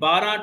12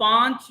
5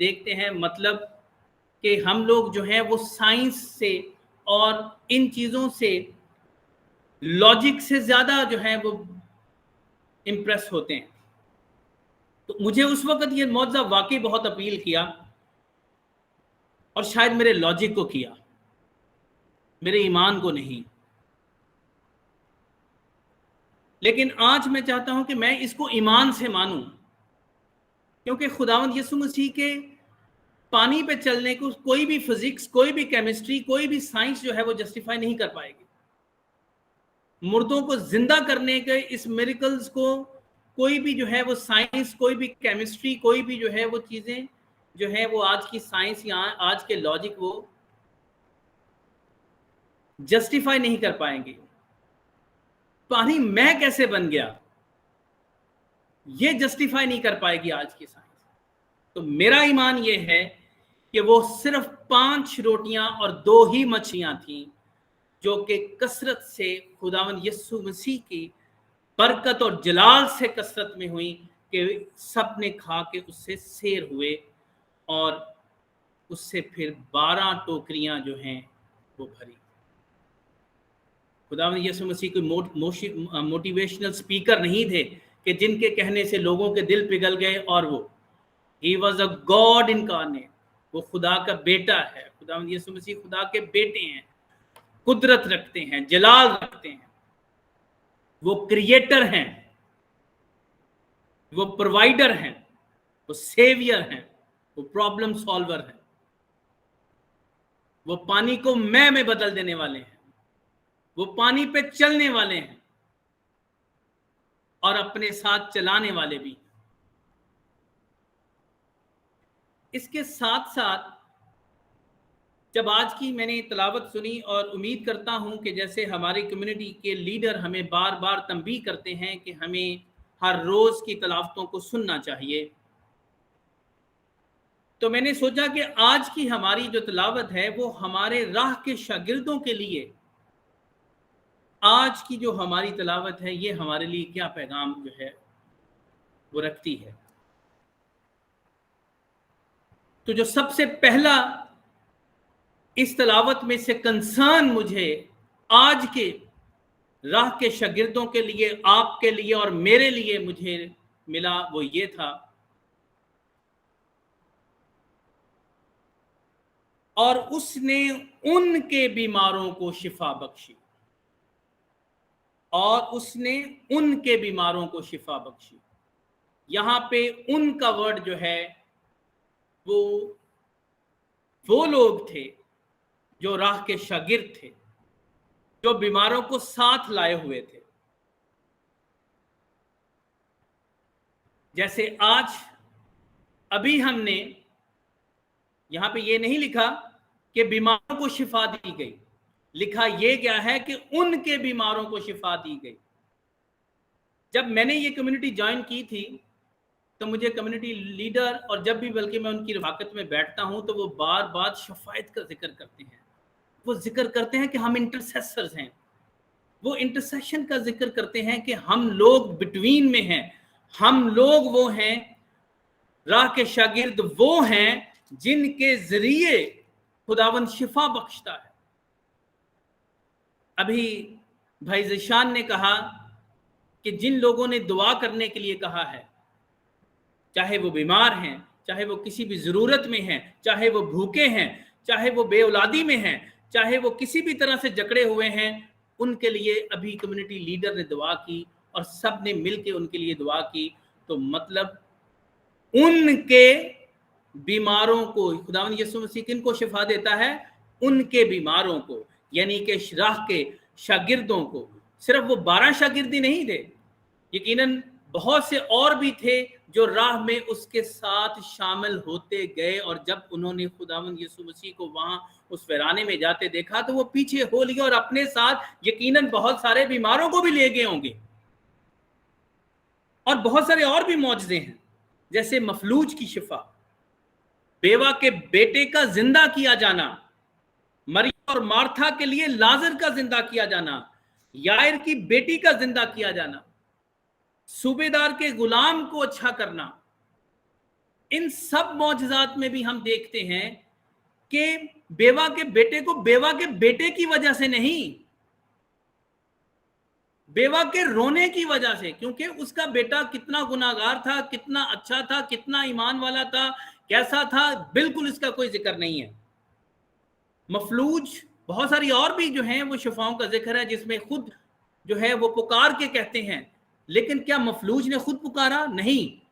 دیکھتے ہیں، مطلب کہ ہم لوگ جو ہیں وہ سائنس سے اور ان چیزوں سے، لاجک سے زیادہ جو ہے وہ امپریس ہوتے ہیں. تو مجھے اس وقت یہ معجزہ واقعی بہت اپیل کیا، اور شاید میرے لاجک کو کیا، میرے ایمان کو نہیں. لیکن آج میں چاہتا ہوں کہ میں اس کو ایمان سے مانوں، کیونکہ خداوند یسوع مسیح کے پانی پہ چلنے کو کوئی بھی فزکس، کوئی بھی کیمسٹری، کوئی بھی سائنس جو ہے وہ جسٹیفائی نہیں کر پائے گی. مردوں کو زندہ کرنے کے اس میریکلز کو کوئی بھی جو ہے وہ سائنس، کوئی بھی کیمسٹری، کوئی بھی جو ہے وہ چیزیں جو ہے وہ آج کی سائنس یا آج کے لاجک وہ جسٹیفائی نہیں کر پائیں گے. پانی میں کیسے بن گیا، یہ جسٹیفائی نہیں کر پائے گی آج کی سائنس. تو میرا ایمان یہ ہے کہ وہ صرف 5 روٹیاں اور 2 ہی مچھلیاں تھیں، جو کہ کثرت سے خداوند یسوع مسیح کی برکت اور جلال سے کثرت میں ہوئی، کہ سب نے کھا کے اس سے سیر ہوئے، اور اس سے پھر 12 ٹوکریاں جو ہیں وہ بھری. خداوند یسوع مسیح کوئی موٹیویشنل سپیکر نہیں تھے کہ جن کے کہنے سے لوگوں کے دل پگھل گئے، اور وہ He was a God incarnate. وہ خدا کا بیٹا ہے. خداوند یسوع مسیح خدا کے بیٹے ہیں، قدرت رکھتے ہیں، جلال رکھتے ہیں. وہ کریٹر ہیں، وہ پرووائڈر ہیں، وہ سیویئر ہیں، وہ پرابلم سالور ہیں. وہ پانی کو میں بدل دینے والے ہیں. وہ پانی پہ چلنے والے ہیں اور اپنے ساتھ چلانے والے بھی. اس کے ساتھ ساتھ جب آج کی میں نے تلاوت سنی، اور امید کرتا ہوں کہ جیسے ہماری کمیونٹی کے لیڈر ہمیں بار بار تنبیہ کرتے ہیں کہ ہمیں ہر روز کی تلاوتوں کو سننا چاہیے، تو میں نے سوچا کہ آج کی ہماری جو تلاوت ہے وہ ہمارے راہ کے شاگردوں کے لیے، آج کی جو ہماری تلاوت ہے یہ ہمارے لیے کیا پیغام جو ہے وہ رکھتی ہے. تو جو سب سے پہلا اس تلاوت میں سے کنسرن مجھے آج کے راہ کے شاگردوں کے لیے، آپ کے لیے اور میرے لیے مجھے ملا، وہ یہ تھا، اور اس نے ان کے بیماروں کو شفا بخشی. اور اس نے ان کے بیماروں کو شفا بخشی. یہاں پہ ان کا ورڈ جو ہے وہ لوگ تھے جو راہ کے شاگرد تھے، جو بیماروں کو ساتھ لائے ہوئے تھے. جیسے آج ابھی ہم نے یہاں پہ یہ نہیں لکھا کہ بیماروں کو شفا دی گئی، لکھا یہ کیا ہے کہ ان کے بیماروں کو شفا دی گئی. جب میں نے یہ کمیونٹی جوائن کی تھی تو مجھے کمیونٹی لیڈر، اور جب بھی بلکہ میں ان کی رفاقت میں بیٹھتا ہوں تو وہ بار بار شفاعت کا ذکر کرتے ہیں. وہ ذکر کرتے ہیں کہ ہم انٹرسیسرز ہیں. وہ انٹرسیشن کا ذکر کرتے ہیں کہ ہم لوگ بٹوین میں ہیں. ہم لوگ وہ ہیں، راہ کے شاگرد وہ ہیں جن کے ذریعے خداوند شفا بخشتا ہے. ابھی بھائی ذیشان نے کہا کہ جن لوگوں نے دعا کرنے کے لیے کہا ہے، چاہے وہ بیمار ہیں، چاہے وہ کسی بھی ضرورت میں ہیں، چاہے وہ بھوکے ہیں، چاہے وہ بے اولادی میں ہیں، چاہے وہ کسی بھی طرح سے جکڑے ہوئے ہیں، ان کے لیے ابھی کمیونٹی لیڈر نے دعا کی اور سب نے مل کے ان کے لیے دعا کی. تو مطلب ان کے بیماروں کو خداوند یسوع مسیح کن کو شفا دیتا ہے؟ ان کے بیماروں کو، یعنی کہ راہ کے شاگردوں کو. صرف وہ 12 شاگردی نہیں تھے، یقیناً بہت سے اور بھی تھے جو راہ میں اس کے ساتھ شامل ہوتے گئے. اور جب انہوں نے خداوند یسوع مسیح کو وہاں اس ویرانے میں جاتے دیکھا تو وہ پیچھے ہو لیے اور اپنے ساتھ یقیناً بہت سارے بیماروں کو بھی لے گئے ہوں گے. اور بہت سارے اور بھی معجزے ہیں، جیسے مفلوج کی شفا، بیوہ کے بیٹے کا زندہ کیا جانا، مریم اور مارتھا کے لیے لازر کا زندہ کیا جانا، یائر کی بیٹی کا زندہ کیا جانا، صوبیدار کے غلام کو اچھا کرنا، ان سب معجزات میں بھی ہم دیکھتے ہیں کہ بیوہ کے بیٹے کو بیوہ کے بیٹے کی وجہ سے نہیں، بیوہ کے رونے کی وجہ سے، کیونکہ اس کا بیٹا کتنا گناہگار تھا، کتنا اچھا تھا، کتنا ایمان والا تھا، کیسا تھا، بالکل اس کا کوئی ذکر نہیں ہے۔ مفلوج، بہت ساری اور بھی جو ہیں وہ شفاؤں کا ذکر ہے جس میں خود جو ہے وہ پکار کے کہتے ہیں، لیکن کیا مفلوج نے خود پکارا؟ نہیں،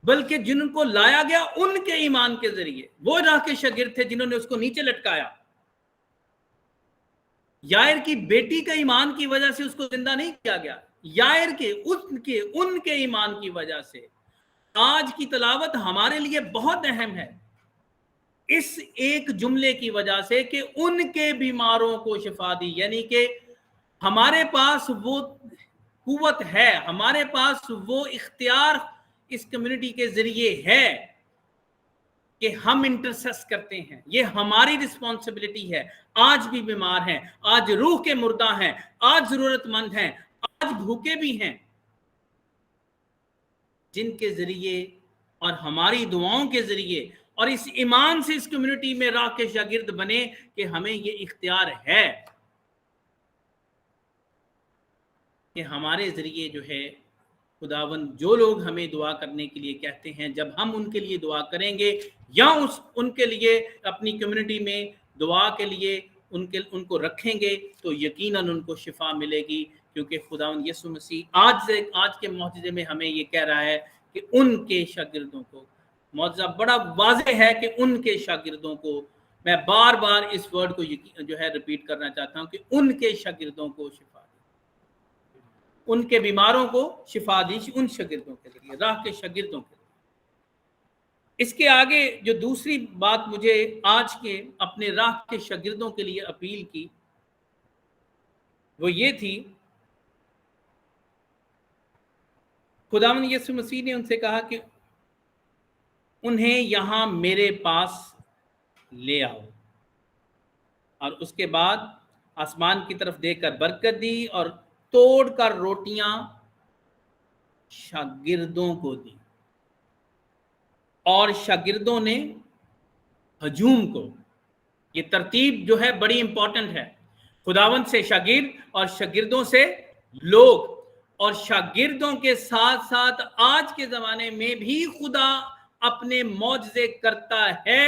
بلکہ جن کو لایا گیا ان کے ایمان کے ذریعے، وہ راہ کے شاگرد تھے جنہوں نے اس کو نیچے لٹکایا۔ یائر کی بیٹی کا ایمان کی وجہ سے اس کو زندہ نہیں کیا گیا، یائر کے ان کے ایمان کی وجہ سے۔ آج کی تلاوت ہمارے لیے بہت اہم ہے اس ایک جملے کی وجہ سے کہ ان کے بیماروں کو شفا دی، یعنی کہ ہمارے پاس وہ قوت ہے، ہمارے پاس وہ اختیار اس کمیونٹی کے ذریعے ہے کہ ہم انٹرسیس کرتے ہیں، یہ ہماری رسپانسبلٹی ہے۔ آج بھی بیمار ہیں، آج روح کے مردہ ہیں، آج ضرورت مند ہیں، آج بھوکے بھی ہیں، جن کے ذریعے اور ہماری دعاؤں کے ذریعے اور اس ایمان سے اس کمیونٹی میں راہ کے شاگرد بنے کہ ہمیں یہ اختیار ہے کہ ہمارے ذریعے جو ہے خداوند جو لوگ ہمیں دعا کرنے کے لیے کہتے ہیں، جب ہم ان کے لیے دعا کریں گے یا ان کے لیے اپنی کمیونٹی میں دعا کے لیے ان کو رکھیں گے تو یقیناً ان کو شفا ملے گی، کیونکہ خداوند یسوع مسیح آج کے معجزے میں ہمیں یہ کہہ رہا ہے کہ ان کے شاگردوں کو، معجزہ بڑا واضح ہے کہ ان کے شاگردوں کو، میں بار بار اس ورڈ کو جو ہے ریپیٹ کرنا چاہتا ہوں کہ ان کے شاگردوں کو شفا دی، ان کے بیماروں کو شفا دی، ان شاگردوں کے ذریعے، راہ کے شاگردوں کے ذریعے۔ اس کے آگے جو دوسری بات مجھے آج کے اپنے راہ کے شاگردوں کے لیے اپیل کی وہ یہ تھی، خداوند یسوع مسیح نے ان سے کہا کہ انہیں یہاں میرے پاس لے آؤ، اور اس کے بعد آسمان کی طرف دیکھ کر برکت دی اور توڑ کر روٹیاں شاگردوں کو دی، اور شاگردوں نے ہجوم کو۔ یہ ترتیب جو ہے بڑی امپورٹنٹ ہے، خداوند سے شاگرد اور شاگردوں سے لوگ، اور شاگردوں کے ساتھ ساتھ آج کے زمانے میں بھی خدا اپنے معجزے کرتا ہے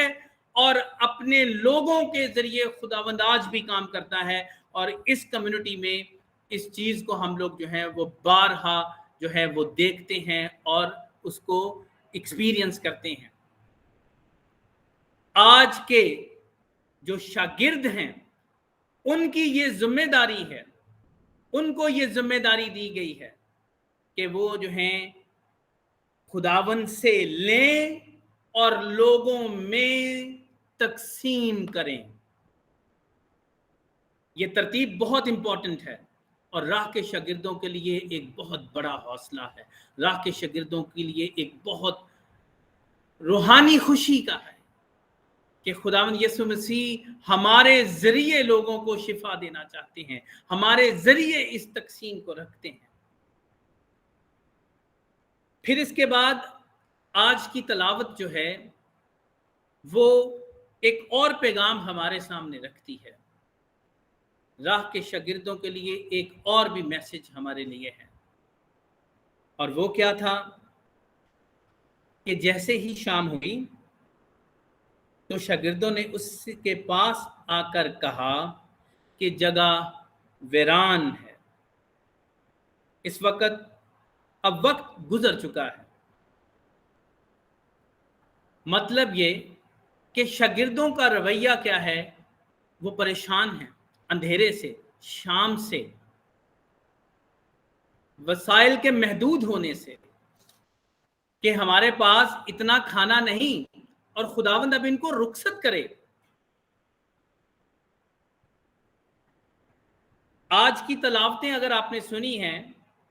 اور اپنے لوگوں کے ذریعے خداوند آج بھی کام کرتا ہے، اور اس کمیونٹی میں اس چیز کو ہم لوگ جو ہیں وہ بارہا جو ہے وہ دیکھتے ہیں اور اس کو ایکسپیرینس کرتے ہیں۔ آج کے جو شاگرد ہیں ان کی یہ ذمہ داری ہے، ان کو یہ ذمہ داری دی گئی ہے کہ وہ جو ہیں خداوند سے لیں اور لوگوں میں تقسیم کریں۔ یہ ترتیب بہت امپورٹنٹ ہے اور راہ کے شاگردوں کے لیے ایک بہت بڑا حوصلہ ہے، راہ کے شاگردوں کے لیے ایک بہت روحانی خوشی کا ہے کہ خداوند یسوع مسیح ہمارے ذریعے لوگوں کو شفا دینا چاہتے ہیں، ہمارے ذریعے اس تقسیم کو رکھتے ہیں۔ پھر اس کے بعد آج کی تلاوت جو ہے وہ ایک اور پیغام ہمارے سامنے رکھتی ہے، راہ کے شاگردوں کے لیے ایک اور بھی میسج ہمارے لیے ہے، اور وہ کیا تھا کہ جیسے ہی شام ہوئی تو شاگردوں نے اس کے پاس آ کر کہا کہ جگہ ویران ہے، اس وقت اب وقت گزر چکا ہے۔ مطلب یہ کہ شاگردوں کا رویہ کیا ہے، وہ پریشان ہیں اندھیرے سے، شام سے، وسائل کے محدود ہونے سے، کہ ہمارے پاس اتنا کھانا نہیں اور خداوند اب ان کو رخصت کرے۔ آج کی تلاوتیں اگر آپ نے سنی ہیں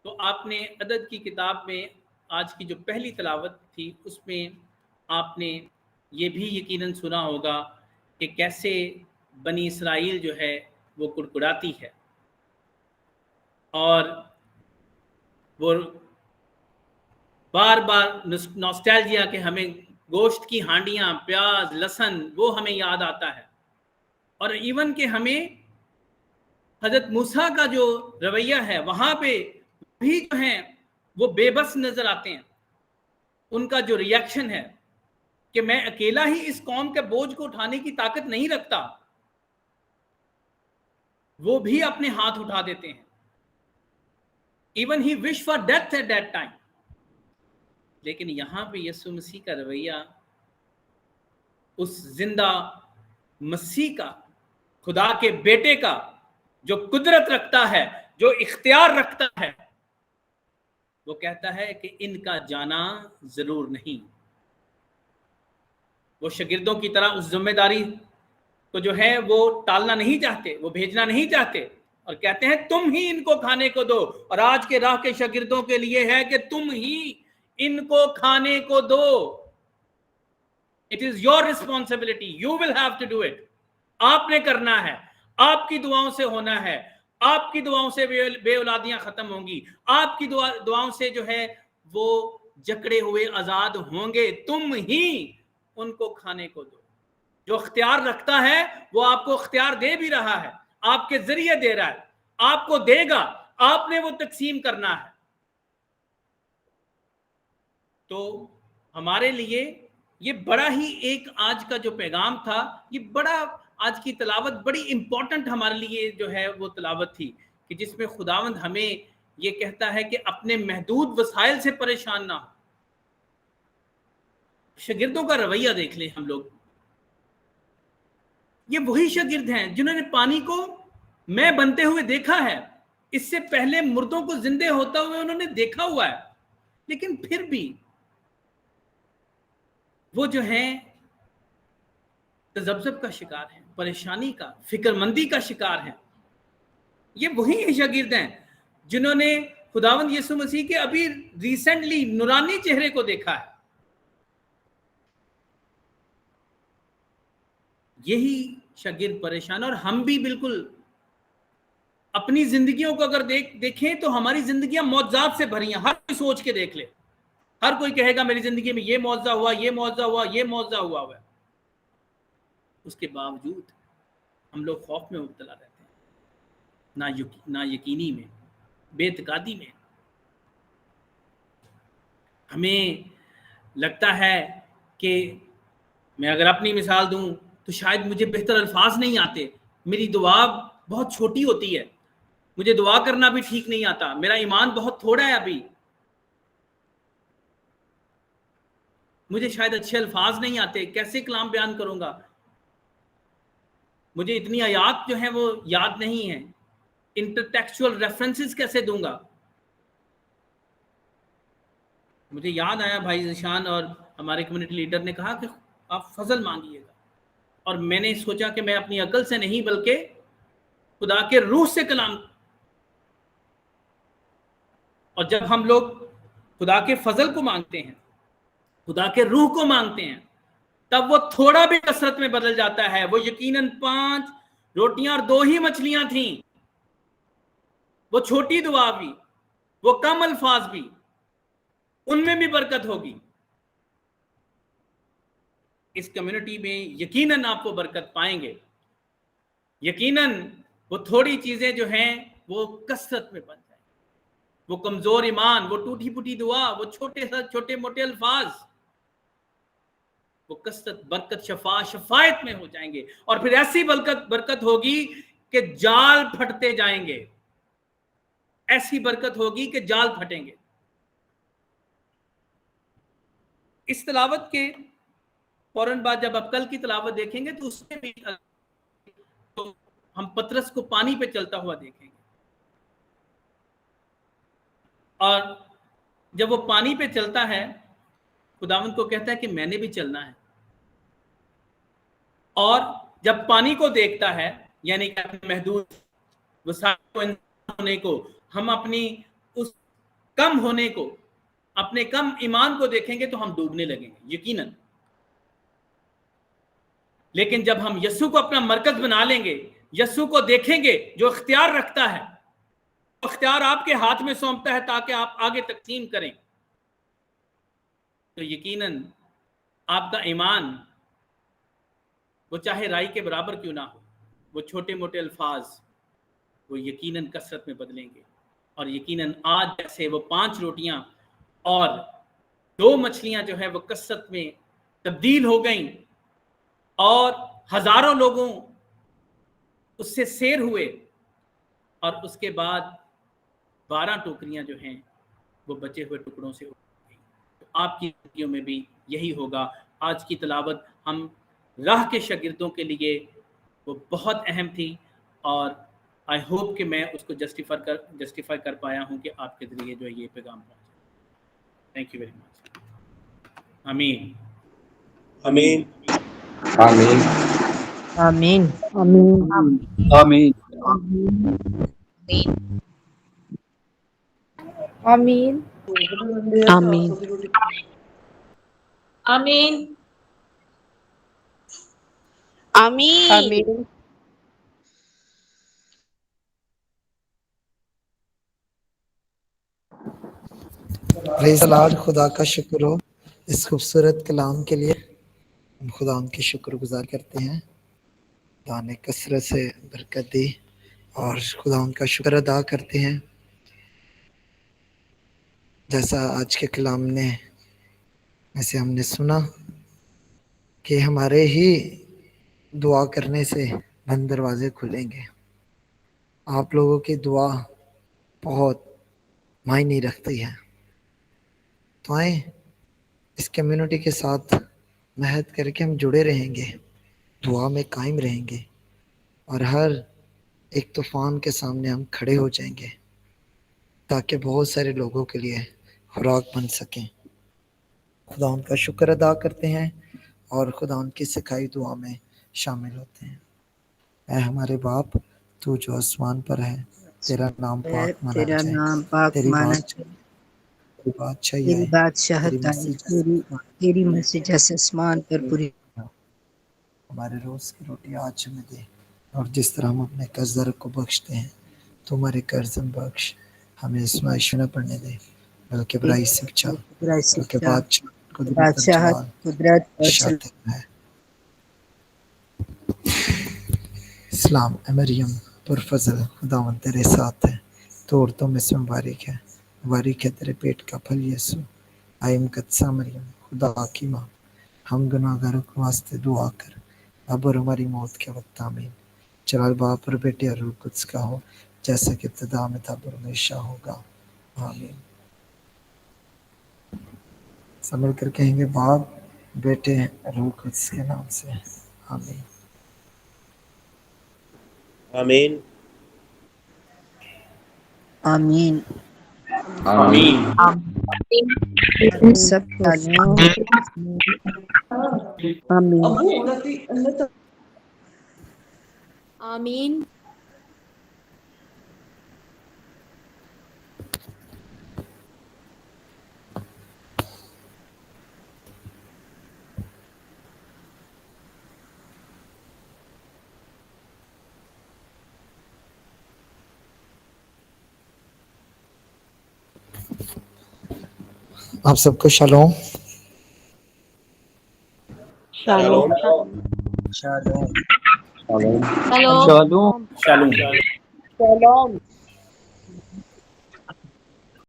تو آپ نے عدد کی کتاب میں آج کی جو پہلی تلاوت تھی اس میں آپ نے یہ بھی یقیناً سنا ہوگا کہ کیسے بنی اسرائیل جو ہے وہ کڑکڑاتی ہے اور وہ بار بار نوسٹیلجیا کہ ہمیں گوشت کی ہانڈیاں، پیاز، لہسن، وہ ہمیں یاد آتا ہے. اور ایون کہ ہمیں حضرت موسیٰ کا جو رویہ ہے وہاں پہ بھی جو ہیں وہ بے بس نظر آتے ہیں. ان کا جو ریئیکشن ہے کہ میں اکیلا ہی اس قوم کے بوجھ کو اٹھانے کی طاقت نہیں رکھتا، وہ بھی اپنے ہاتھ اٹھا دیتے ہیں. Even he wish for death at that time. لیکن یہاں پہ یسوع مسیح کا رویہ اس زندہ مسیح کا، خدا کے بیٹے کا، جو قدرت رکھتا ہے، جو اختیار رکھتا ہے، وہ کہتا ہے کہ ان کا جانا ضرور نہیں. وہ شاگردوں کی طرح اس ذمہ داری کو جو ہے وہ ٹالنا نہیں چاہتے، وہ بھیجنا نہیں چاہتے، اور کہتے ہیں تم ہی ان کو کھانے کو دو. اور آج کے راہ کے شاگردوں کے لیے ہے کہ تم ہی ان کو کھانے کو دو. It is your responsibility. You will have to do it. آپ نے کرنا ہے. آپ کی دعاؤں سے ہونا ہے. آپ کی دعاؤں سے بے اولادیاں ختم ہوں گی. آپ کی دعاؤں سے جو ہے وہ جکڑے ہوئے آزاد ہوں گے. تم ہی ان کو کھانے کو دو. جو اختیار رکھتا ہے وہ آپ کو اختیار دے بھی رہا ہے، آپ کے ذریعے دے رہا ہے، آپ کو دے گا، آپ نے وہ تقسیم کرنا ہے. تو ہمارے لیے یہ بڑا ہی ایک آج کا جو پیغام تھا، یہ بڑا آج کی تلاوت بڑی امپورٹنٹ ہمارے لیے جو ہے وہ تلاوت تھی، کہ جس میں خداوند ہمیں یہ کہتا ہے کہ اپنے محدود وسائل سے پریشان نہ ہو. شاگردوں کا رویہ دیکھ لیں ہم لوگ. یہ وہی شاگرد ہیں جنہوں نے پانی کو میں بنتے ہوئے دیکھا ہے. اس سے پہلے مردوں کو زندے ہوتا ہوئے انہوں نے دیکھا ہوا ہے، لیکن پھر بھی وہ جو ہیں تذبذب کا شکار ہیں، پریشانی کا، فکر مندی کا شکار ہیں. یہ وہی شاگرد ہیں جنہوں نے خداوند یسوع مسیح کے ابھی ریسنٹلی نورانی چہرے کو دیکھا ہے. یہی شاگرد پریشان. اور ہم بھی بالکل اپنی زندگیوں کو اگر دیکھیں تو ہماری زندگیاں معجزات سے بھری ہیں. ہر کوئی سوچ کے دیکھ لے، ہر کوئی کہے گا میری زندگی میں یہ معجزہ ہوا، یہ معجزہ ہوا، یہ معجزہ ہوا ہے. اس کے باوجود ہم لوگ خوف میں مبتلا رہتے ہیں، نا یقینی میں، بے اعتقادی میں. ہمیں لگتا ہے کہ میں اگر اپنی مثال دوں تو شاید مجھے بہتر الفاظ نہیں آتے، میری دعا بہت چھوٹی ہوتی ہے، مجھے دعا کرنا بھی ٹھیک نہیں آتا، میرا ایمان بہت تھوڑا ہے ابھی، مجھے شاید اچھے الفاظ نہیں آتے، کیسے کلام بیان کروں گا، مجھے اتنی آیات جو ہیں وہ یاد نہیں ہیں، انٹرٹیکسچول ریفرنسز کیسے دوں گا. مجھے یاد آیا بھائی ذیشان اور ہمارے کمیونٹی لیڈر نے کہا کہ آپ فضل مانگیے گا، اور میں نے سوچا کہ میں اپنی عقل سے نہیں بلکہ خدا کے روح سے کلام. اور جب ہم لوگ خدا کے فضل کو مانگتے ہیں، خدا کے روح کو مانگتے ہیں، تب وہ تھوڑا بھی کثرت میں بدل جاتا ہے. وہ یقیناً 5 روٹیاں اور 2 ہی مچھلیاں تھیں، وہ چھوٹی دعا بھی، وہ کم الفاظ بھی، ان میں بھی برکت ہوگی. اس کمیونٹی میں یقیناً آپ کو برکت پائیں گے. یقیناً وہ تھوڑی چیزیں جو ہیں وہ کثرت میں بن جائیں. وہ کمزور ایمان، وہ ٹوٹی پھوٹی دعا، وہ چھوٹے موٹے الفاظ، وہ کثرت، برکت، شفایت میں ہو جائیں گے. اور پھر ایسی برکت ہوگی کہ جال پھٹتے جائیں گے. ایسی برکت ہوگی کہ جال پھٹیں گے. اس تلاوت کے فوراً بعد جب آپ کل کی تلاوت دیکھیں گے تو اس میں بھی ہم پترس کو پانی پہ چلتا ہوا دیکھیں گے. اور جب وہ پانی پہ چلتا ہے، خداوند کو کہتا ہے کہ میں نے بھی چلنا ہے. اور جب پانی کو دیکھتا ہے، یعنی کہ اپنے محدود وسائل ہونے کو، ہم اپنی اس کم ہونے کو، اپنے کم ایمان کو دیکھیں گے تو ہم ڈوبنے لگیں گے یقیناً. لیکن جب ہم یسوع کو اپنا مرکز بنا لیں گے، یسوع کو دیکھیں گے جو اختیار رکھتا ہے، اختیار آپ کے ہاتھ میں سونپتا ہے تاکہ آپ آگے تقسیم کریں، تو یقیناً آپ کا ایمان وہ چاہے رائی کے برابر کیوں نہ ہو، وہ چھوٹے موٹے الفاظ وہ یقیناً کثرت میں بدلیں گے، اور یقیناً آج جیسے وہ 5 روٹیاں اور 2 مچھلیاں جو ہے وہ کثرت میں تبدیل ہو گئیں اور ہزاروں لوگوں اس سے سیر ہوئے، اور اس کے بعد 12 ٹوکریاں جو ہیں وہ بچے ہوئے ٹکڑوں سے اٹھ گئی۔ تو آپ کی زندگیوں میں بھی یہی ہوگا۔ آج کی تلاوت ہم راہ کے شاگردوں کے لیے وہ بہت اہم تھی، اور آئی ہوپ کہ میں اس کو جسٹیفائی کر پایا ہوں کہ آپ کے ذریعے جو ہے یہ پیغام پہنچا۔ Thank you very much. آمین آمین آمین آمین آمین آمین آمین آمین آمین آمین پریز دی لارڈ۔ خدا کا شکر ہو اس خوبصورت کلام کے لیے، ہم خدا ان کی شکر گزار کرتے ہیں۔ خدا نے کثرت سے برکت دی اور خدا ان کا شکر ادا کرتے ہیں۔ جیسا آج کے کلام نے ویسے ہم نے سنا کہ ہمارے ہی دعا کرنے سے بند دروازے کھلیں گے۔ آپ لوگوں کی دعا بہت معنی رکھتی ہے۔ تو آئیں اس کمیونٹی کے ساتھ محد کر کے ہم جڑے رہیں گے، دعا میں قائم رہیں گے، اور ہر ایک طوفان کے سامنے ہم کھڑے ہو جائیں گے تاکہ بہت سارے لوگوں کے لیے خوراک بن سکیں۔ خدا ان کا شکر ادا کرتے ہیں اور خدا ان کی سکھائی دعا میں شامل ہوتے ہیں۔ اے ہمارے باپ، تو جو آسمان پر ہے، تیرا نام پاک مانا تیرا جائے، نام پاک تیری مانا جائے، تیری بادشاہی تیری آئے، بادشاہت تیری آئے، مسیح جیسے تیری مرضی جیسے آسمان پر پوری۔ ہمارے روز کی روٹی آج ہمیں دے، اور جس طرح ہم اپنے قرضدار کو بخشتے ہیں تو ہمارے قرض ہم بخش، ہمیں آزمائش نہ پڑنے دے بلکہ برائی سے بچا، برائی سے کیونکہ بچا۔ بادشاہ، قدرت اور بادشاہت، جلال قدرت اور شاید ہے۔ اسلام اے مریم پرفضل، خداوند تیرے ساتھ ہے، تو عورتوں میں سے مبارک ہے، مبارک ہے تیرے پیٹ کا پھل یسوع۔ آئی مقدسہ مریم خدا کی ماں، ہم گناہ گاروں کے واسطے دعا کر اب اور ہماری موت کے وقت آمین۔ جلال باپ اور بیٹے اور روح القدس کا ہو، جیسا کہ ابتدا میں تھا اور ہمیشہ ہوگا، آمین۔ سب مل کر کہیں گے باپ، بیٹے، روح القدس کے نام سے، آمین۔ آمین آمین۔ آمین سب تعلیم آمین۔ آمین آپ سب کو شالوم۔ Shalom Shalom. آمین سلام شالوم شالوم۔ سلام